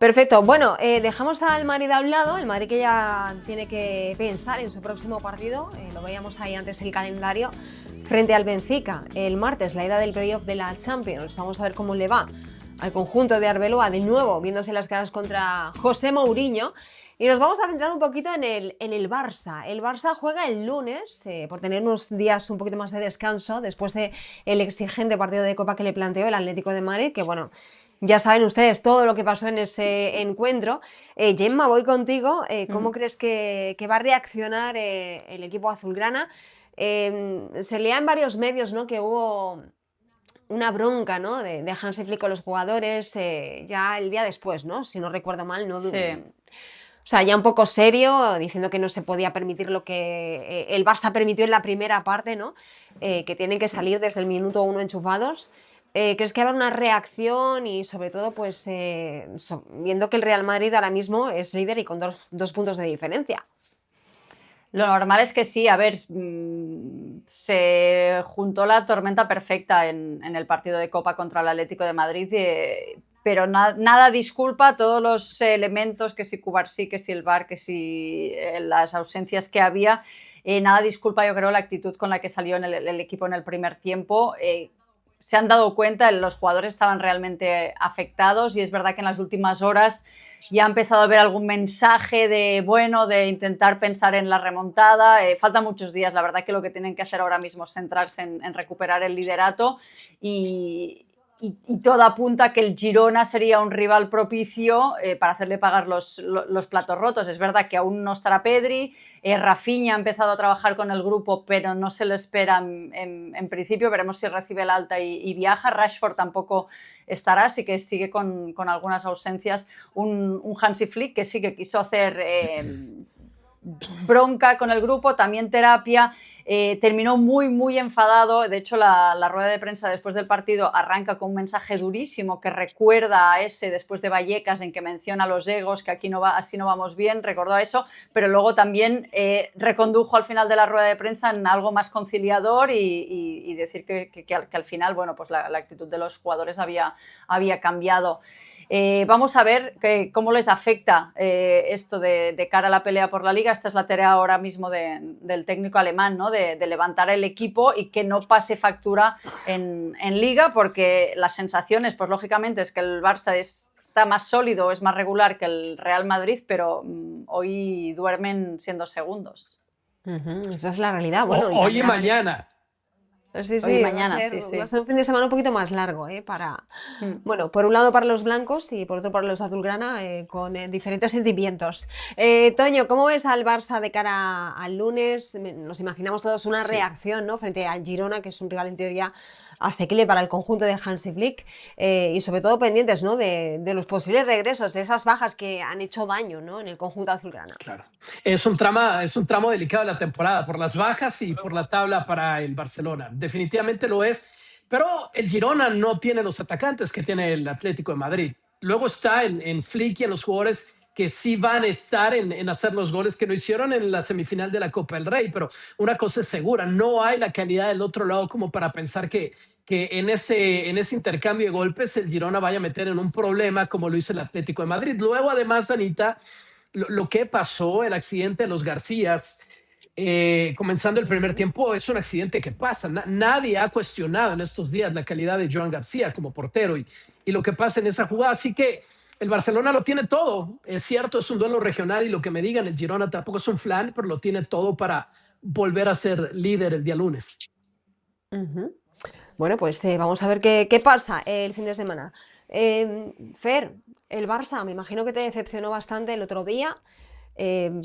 Perfecto. Bueno, dejamos al Madrid a un lado, el Madrid que ya tiene que pensar en su próximo partido, lo veíamos ahí antes el calendario, frente al Benfica. El martes, la ida del playoff de la Champions. Vamos a ver cómo le va al conjunto de Arbeloa, de nuevo viéndose las caras contra José Mourinho. Y nos vamos a centrar un poquito en el Barça. El Barça juega el lunes, por tener unos días un poquito más de descanso, después del exigente partido de Copa que le planteó el Atlético de Madrid, que bueno, ya saben ustedes todo lo que pasó en ese encuentro. Gemma, voy contigo. ¿Cómo crees que va a reaccionar el equipo azulgrana? Se lea en varios medios, ¿no?, que hubo una bronca, ¿no?, de Hansi Flick con los jugadores ya el día después, ¿no?, si no recuerdo mal, ¿no? Sí. O sea, ya un poco serio, diciendo que no se podía permitir lo que el Barça permitió en la primera parte, ¿no? Que tienen que salir desde el minuto 1 enchufados. ¿Crees que habrá una reacción y sobre todo, pues, viendo que el Real Madrid ahora mismo es líder y con dos puntos de diferencia? Lo normal es que sí, a ver, se juntó la tormenta perfecta en el partido de Copa contra el Atlético de Madrid, pero nada disculpa todos los elementos, que si Cubarsí, que si el VAR, que si las ausencias que había, nada disculpa, yo creo, la actitud con la que salió el equipo en el primer tiempo. Se han dado cuenta, los jugadores estaban realmente afectados y es verdad que en las últimas horas ya ha empezado a haber algún mensaje de intentar pensar en la remontada. Faltan muchos días, la verdad que lo que tienen que hacer ahora mismo es centrarse en recuperar el liderato y todo apunta a que el Girona sería un rival propicio para hacerle pagar los platos rotos. Es verdad que aún no estará Pedri, Rafinha ha empezado a trabajar con el grupo, pero no se lo espera en principio. Veremos si recibe el alta y viaja. Rashford tampoco estará, así que sigue con algunas ausencias. Un Hansi Flick que sí que quiso hacer bronca con el grupo, también terapia. Terminó muy enfadado. De hecho, la rueda de prensa después del partido arranca con un mensaje durísimo que recuerda a ese después de Vallecas, en que menciona los egos, que aquí no va, así no vamos bien, recordó a eso, pero luego también recondujo al final de la rueda de prensa en algo más conciliador y decir que al final, bueno, pues la actitud de los jugadores había cambiado. Vamos a ver cómo les afecta esto de cara a la pelea por la Liga. Esta es la tarea ahora mismo del técnico alemán, ¿no? De levantar el equipo y que no pase factura en Liga, porque las sensaciones, pues lógicamente, es que el Barça está más sólido, es más regular que el Real Madrid, pero hoy duermen siendo segundos. Esa es la realidad. Bueno, hoy y mañana. Sí, Hoy y va a mañana, ser, sí. va a ser un fin de semana un poquito más largo, bueno, por un lado para los blancos y por otro para los azulgrana, con diferentes sentimientos. Toño, ¿cómo ves al Barça de cara al lunes? Nos imaginamos todos una reacción, ¿no?, frente al Girona, que es un rival en teoría asequible para el conjunto de Hansi Flick, y sobre todo pendientes, ¿no?, de los posibles regresos, de esas bajas que han hecho daño, ¿no?, en el conjunto azulgrana. Claro. Es un tramo delicado de la temporada por las bajas y por la tabla para el Barcelona. Definitivamente lo es, pero el Girona no tiene los atacantes que tiene el Atlético de Madrid. Luego está en Flick y en los jugadores que sí van a estar en hacer los goles que no hicieron en la semifinal de la Copa del Rey, pero una cosa es segura, no hay la calidad del otro lado como para pensar que en ese intercambio de golpes el Girona vaya a meter en un problema como lo hizo el Atlético de Madrid. Luego, además, Anita, lo que pasó, el accidente de los Garcías, comenzando el primer tiempo, es un accidente que pasa. Nadie ha cuestionado en estos días la calidad de Joan García como portero y lo que pasa en esa jugada. Así que el Barcelona lo tiene todo. Es cierto, es un duelo regional y lo que me digan, el Girona tampoco es un flan, pero lo tiene todo para volver a ser líder el día lunes. Bueno, pues vamos a ver qué pasa el fin de semana. Fer, el Barça, me imagino que te decepcionó bastante el otro día.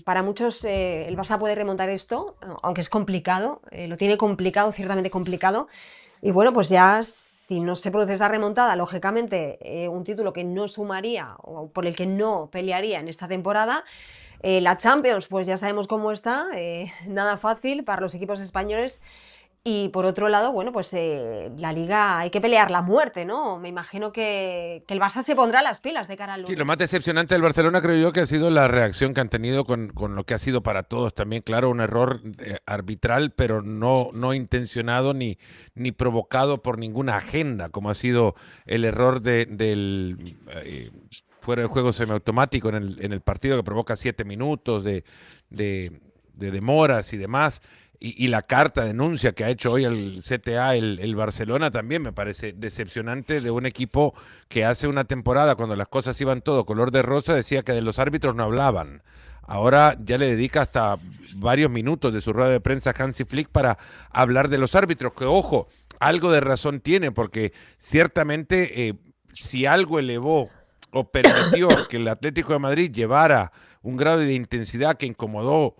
Para muchos el Barça puede remontar esto, aunque es complicado, lo tiene complicado, ciertamente complicado. Y bueno, pues ya si no se produce esa remontada, lógicamente un título que no sumaría o por el que no pelearía en esta temporada. La Champions, pues ya sabemos cómo está, nada fácil para los equipos españoles. Y por otro lado, bueno, pues la Liga hay que pelear la muerte, ¿no? Me imagino que el Barça se pondrá las pilas de cara al lunes. Sí, lo más decepcionante del Barcelona creo yo que ha sido la reacción que han tenido con lo que ha sido para todos también, claro, un error arbitral, pero no intencionado ni provocado por ninguna agenda, como ha sido el error del fuera de juego semiautomático en el partido que provoca 7 minutos de demoras y demás. Y la carta de denuncia que ha hecho hoy el CTA, el Barcelona, también me parece decepcionante de un equipo que hace una temporada, cuando las cosas iban todo color de rosa, decía que de los árbitros no hablaban. Ahora ya le dedica hasta varios minutos de su rueda de prensa a Hansi Flick para hablar de los árbitros, que ojo, algo de razón tiene, porque ciertamente si algo elevó o permitió que el Atlético de Madrid llevara un grado de intensidad que incomodó,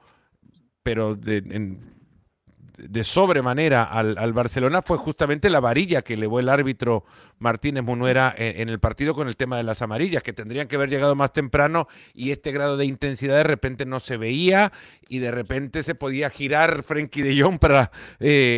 pero de sobremanera al Barcelona, fue justamente la varilla que elevó el árbitro Martínez Munuera en el partido con el tema de las amarillas, que tendrían que haber llegado más temprano, y este grado de intensidad de repente no se veía, y de repente se podía girar Frenkie de Jong para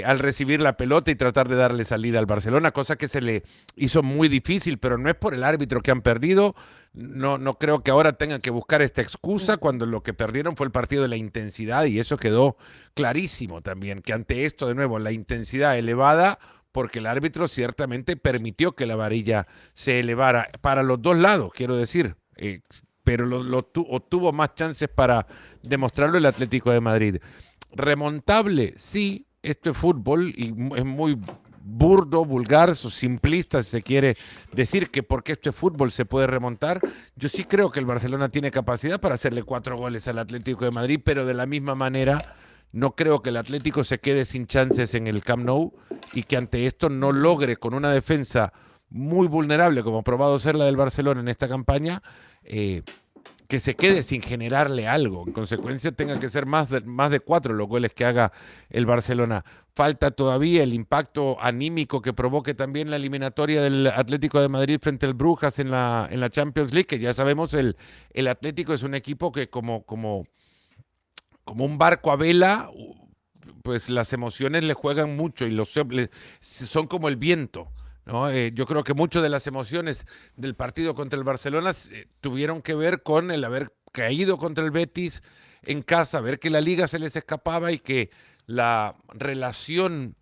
al recibir la pelota y tratar de darle salida al Barcelona, cosa que se le hizo muy difícil, pero no es por el árbitro que han perdido. No creo que ahora tengan que buscar esta excusa cuando lo que perdieron fue el partido de la intensidad, y eso quedó clarísimo también, que ante esto, de nuevo, la intensidad elevada, porque el árbitro ciertamente permitió que la varilla se elevara para los dos lados, quiero decir, pero tuvo más chances para demostrarlo el Atlético de Madrid. Remontable, sí, esto es fútbol y es muy burdo, vulgar, simplista, si se quiere decir que porque esto es fútbol se puede remontar. Yo sí creo que el Barcelona tiene capacidad para hacerle 4 goles al Atlético de Madrid, pero de la misma manera no creo que el Atlético se quede sin chances en el Camp Nou y que ante esto no logre, con una defensa muy vulnerable como ha probado ser la del Barcelona en esta campaña, que se quede sin generarle algo. En consecuencia, tenga que ser más de 4 los goles que haga el Barcelona. Falta todavía el impacto anímico que provoque también la eliminatoria del Atlético de Madrid frente al Brujas en la Champions League, que ya sabemos, el Atlético es un equipo que como un barco a vela, pues las emociones le juegan mucho y son como el viento, ¿no? Yo creo que muchas de las emociones del partido contra el Barcelona tuvieron que ver con el haber caído contra el Betis en casa, ver que la liga se les escapaba y que la relación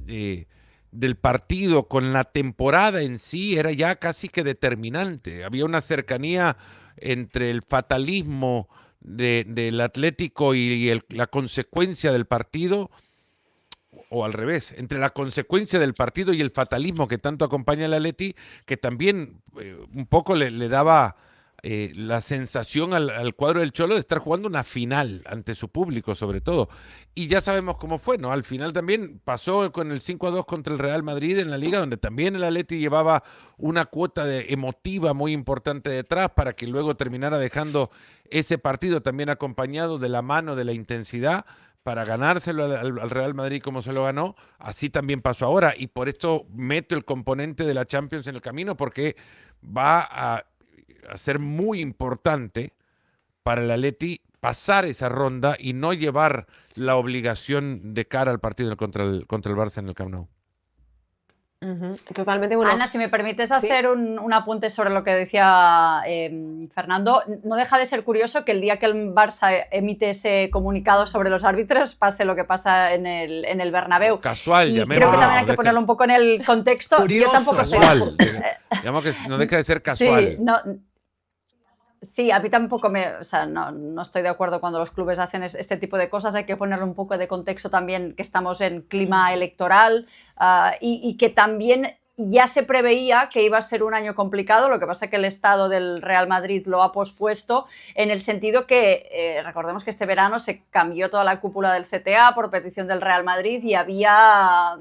del partido con la temporada en sí era ya casi que determinante. Había una cercanía entre el fatalismo del Atlético y la consecuencia del partido, o al revés, entre la consecuencia del partido y el fatalismo que tanto acompaña al Atleti, que también un poco le daba la sensación al cuadro del Cholo de estar jugando una final ante su público, sobre todo. Y ya sabemos cómo fue, ¿no? Al final también pasó con el 5-2 contra el Real Madrid en la Liga, donde también el Atleti llevaba una cuota emotiva muy importante detrás para que luego terminara dejando ese partido también acompañado de la mano de la intensidad para ganárselo al Real Madrid como se lo ganó. Así también pasó ahora, y por esto meto el componente de la Champions en el camino, porque va a ser muy importante para el Atleti pasar esa ronda y no llevar la obligación de cara al partido contra el Barça en el Camp Nou. Totalmente. Bueno, Ana, si me permites hacer un apunte sobre lo que decía Fernando, no deja de ser curioso que el día que el Barça emite ese comunicado sobre los árbitros pase lo que pasa en el Bernabéu. Casual, y creo que también hay que ponerlo un poco en el contexto. Curioso. Yo tampoco casual. Digamos que no deja de ser casual. Sí, a mí tampoco no estoy de acuerdo cuando los clubes hacen este tipo de cosas. Hay que ponerle un poco de contexto también, que estamos en clima electoral y que también ya se preveía que iba a ser un año complicado. Lo que pasa es que el estado del Real Madrid lo ha pospuesto, en el sentido que recordemos que este verano se cambió toda la cúpula del CTA por petición del Real Madrid y había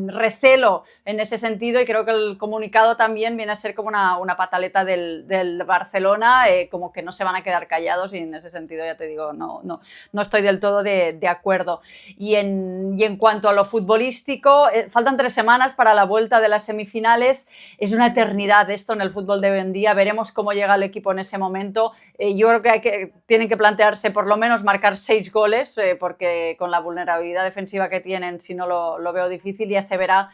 recelo en ese sentido, y creo que el comunicado también viene a ser como una pataleta del Barcelona, como que no se van a quedar callados, y en ese sentido ya te digo, no estoy del todo de acuerdo. Y en cuanto a lo futbolístico, faltan 3 semanas para la vuelta de las semifinales. Es una eternidad esto en el fútbol de hoy en día. Veremos cómo llega el equipo en ese momento. Yo creo que tienen que plantearse por lo menos marcar 6 goles, porque con la vulnerabilidad defensiva que tienen, si no lo veo difícil. difícil, ya se verá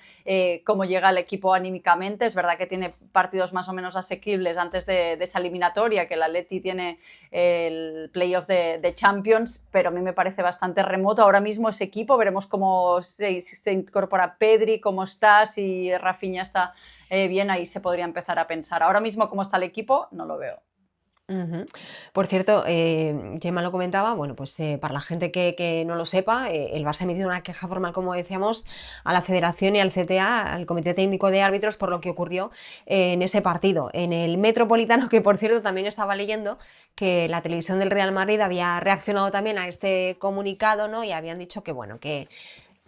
cómo llega el equipo anímicamente. Es verdad que tiene partidos más o menos asequibles antes de esa eliminatoria, que el Atleti tiene el playoff de Champions, pero a mí me parece bastante remoto ahora mismo ese equipo. Veremos cómo se incorpora Pedri, cómo está, si Rafinha está bien, ahí se podría empezar a pensar. Ahora mismo cómo está el equipo, no lo veo. Por cierto, Gemma lo comentaba, bueno, pues para la gente que no lo sepa, el Barça ha emitido una queja formal, como decíamos, a la Federación y al CTA, al Comité Técnico de Árbitros, por lo que ocurrió en ese partido. En el Metropolitano, que por cierto también estaba leyendo que la televisión del Real Madrid había reaccionado también a este comunicado, ¿no? Y habían dicho que, bueno, que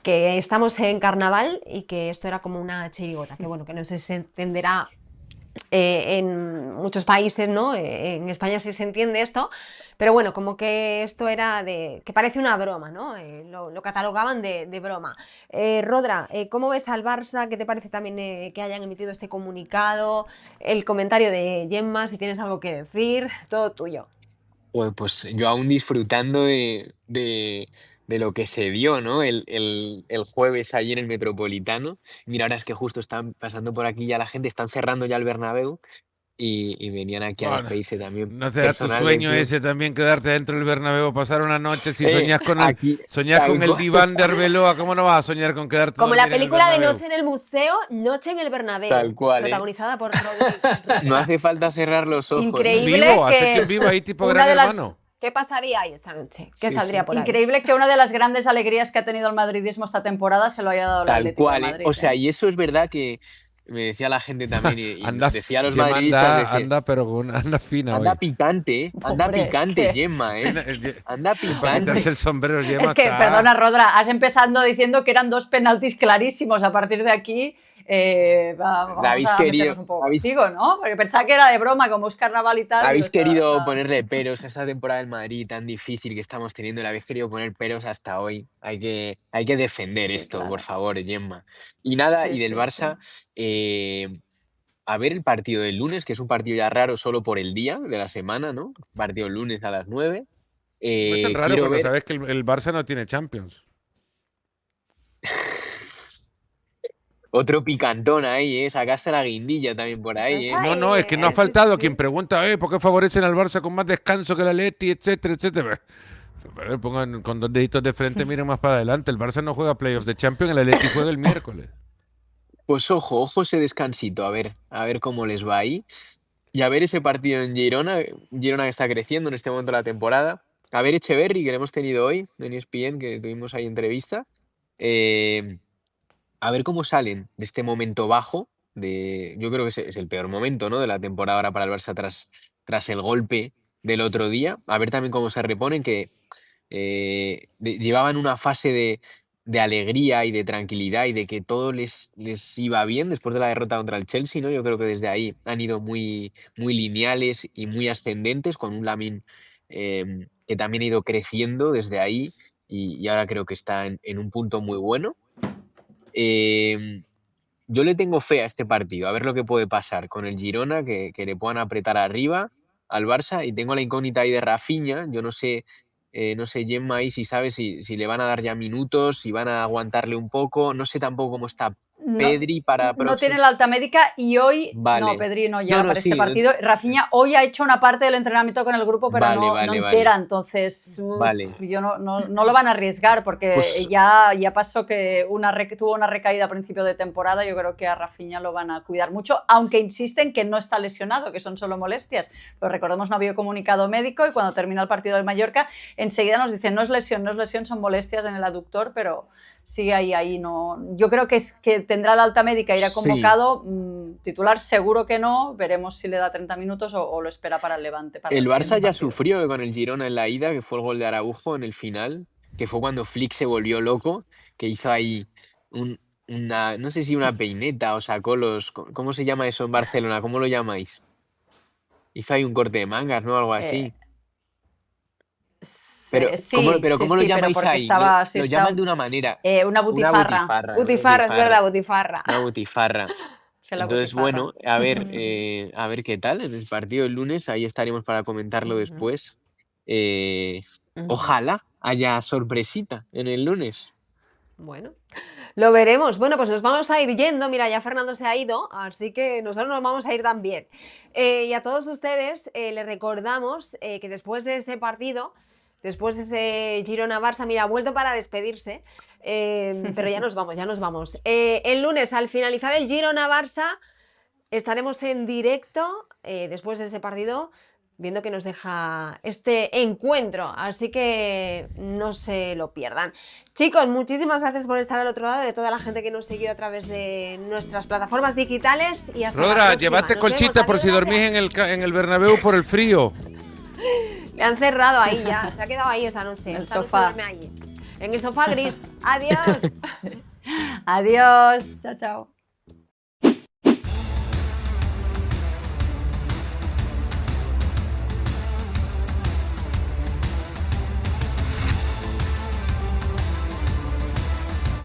estamos en carnaval y que esto era como una chirigota, que bueno, que no sé si se entenderá en muchos países, ¿no? En España sí se entiende esto, pero bueno, como que esto era que parece una broma, ¿no? Lo catalogaban de broma. Rodra, ¿cómo ves al Barça? ¿Qué te parece también que hayan emitido este comunicado? El comentario de Gemma, si tienes algo que decir, todo tuyo. Pues yo aún disfrutando de lo que se dio, ¿no? El jueves allí en el Metropolitano. Mira, ahora es que justo están pasando por aquí ya la gente, están cerrando ya el Bernabéu y venían aquí a Bueno, despedirse también ¿no será tu sueño personalmente. ese también quedarte dentro del Bernabéu, pasar una noche? Si Aquí, soñás tal con el cual. diván de Arbeloa, ¿cómo no vas a soñar con quedarte Como la dormir en el película de Bernabéu? Noche en el Museo, Noche en el Bernabéu, Tal cual, protagonizada por Rodri. No hace falta cerrar los ojos. En Increíble vivo, has hecho que en vivo ahí tipo una Gran de las Hermano. ¿Qué pasaría ahí esta noche? ¿Qué Sí, saldría sí. por ahí? Increíble que una de las grandes alegrías que ha tenido el madridismo esta temporada se lo haya dado el Tal Atlético de cual, ¿eh? Madrid. O sea, y eso es verdad que me decía la gente también, y Anda, decía a los Gemma madridistas, anda, pero anda fina anda hoy. picante, ¿eh? Anda Hombre, picante, que- Gemma, ¿eh? Anda Para quitarse picante. el sombrero, Gemma Es que, está... perdona, Rodra, has empezado diciendo que eran 2 penaltis clarísimos. A partir de aquí vamos Habéis a querido, meternos un poco habéis, contigo, ¿no? Porque pensaba que era de broma, como es carnaval y tal. Digo, habéis querido está- ponerle peros a esta temporada del Madrid tan difícil que estamos teniendo, le habéis querido poner peros hasta hoy. Hay que defender Sí, esto, claro. por favor, Gemma. Y nada, Sí, y del sí, Barça, a ver el partido del lunes, que es un partido ya raro solo por el día de la semana, ¿no? Partido el lunes a las 9. No es tan raro Quiero cuando ver. sabes que el Barça no tiene Champions. Otro picantón ahí, ¿eh? Sacaste la guindilla también por ahí, Estás ¿eh? No, es que no ha sí, faltado sí. quien pregunta, ¿por qué favorecen al Barça con más descanso que la Leti, etcétera, etcétera? Pongan con 2 deditos de frente, miren más para adelante. El Barça no juega playoffs de Champions, el Atleti juega el miércoles. Pues ojo ese descansito, a ver cómo les va ahí. Y a ver ese partido en Girona, Girona que está creciendo en este momento de la temporada. A ver Echeverri, que le hemos tenido hoy en ESPN, que tuvimos ahí entrevista. A ver cómo salen de este momento bajo. Yo creo que es el peor momento, ¿no? De la temporada ahora para el Barça tras el golpe del otro día. A ver también cómo se reponen, que llevaban una fase de alegría y de tranquilidad y de que todo les iba bien después de la derrota contra el Chelsea, ¿no? Yo creo que desde ahí han ido muy, muy lineales y muy ascendentes, con un Lamine que también ha ido creciendo desde ahí y ahora creo que está en un punto muy bueno. Yo le tengo fe a este partido, a ver lo que puede pasar con el Girona, que le puedan apretar arriba al Barça, y tengo la incógnita ahí de Rafinha. Yo no sé, Gemma ahí si sabe si le van a dar ya minutos, si van a aguantarle un poco. No sé tampoco cómo está Pedri para no tiene próximo. la alta médica y hoy Vale. no, Pedri no llega para este sí, partido. Rafinha hoy ha hecho una parte del entrenamiento con el grupo, pero no entera, entonces yo no lo van a arriesgar porque Pues- ya pasó que tuvo una recaída a principio de temporada. Yo creo que a Rafinha lo van a cuidar mucho, aunque insisten que no está lesionado, que son solo molestias. Pero recordemos, no había comunicado médico y cuando termina el partido del Mallorca enseguida nos dicen no es lesión, son molestias en el aductor, pero sigue ahí no. Yo creo que tendrá la alta médica, irá convocado, titular seguro que no, veremos si le da 30 minutos o lo espera para el Levante. Para el Barça ya partido. sufrió con el Girona en la ida, que fue el gol de Araujo en el final, que fue cuando Flick se volvió loco, que hizo ahí no sé si una peineta o sacó ¿cómo se llama eso en Barcelona? ¿Cómo lo llamáis? Hizo ahí un corte de mangas, ¿no? Algo así. Pero ¿cómo lo llamáis ahí? Lo llaman de una manera. Una butifarra. Butifarra, es verdad, butifarra. Una butifarra. Entonces, butifarra. bueno, a ver qué tal en el partido del lunes. Ahí estaremos para comentarlo después. Ojalá haya sorpresita en el lunes. Bueno, lo veremos. Bueno, pues nos vamos a ir yendo. Mira, ya Fernando se ha ido, así que nosotros nos vamos a ir también. Y a todos ustedes les recordamos que después de ese partido, después de ese Girona-Barça, mira, ha vuelto para despedirse, pero ya nos vamos, ya nos vamos. El lunes, al finalizar el Girona-Barça, estaremos en directo después de ese partido, viendo que nos deja este encuentro, así que no se lo pierdan. Chicos, muchísimas gracias por estar al otro lado, de toda la gente que nos siguió a través de nuestras plataformas digitales, y hasta la Rodra, próxima. llevaste Nos colchita vemos. por si Adiós, dormís gracias. en el Bernabéu por el frío. Le han cerrado ahí ya, se ha quedado ahí esta noche. En el Esta noche sofá. duerme allí. En el sofá gris. Adiós. Adiós, chao, chao.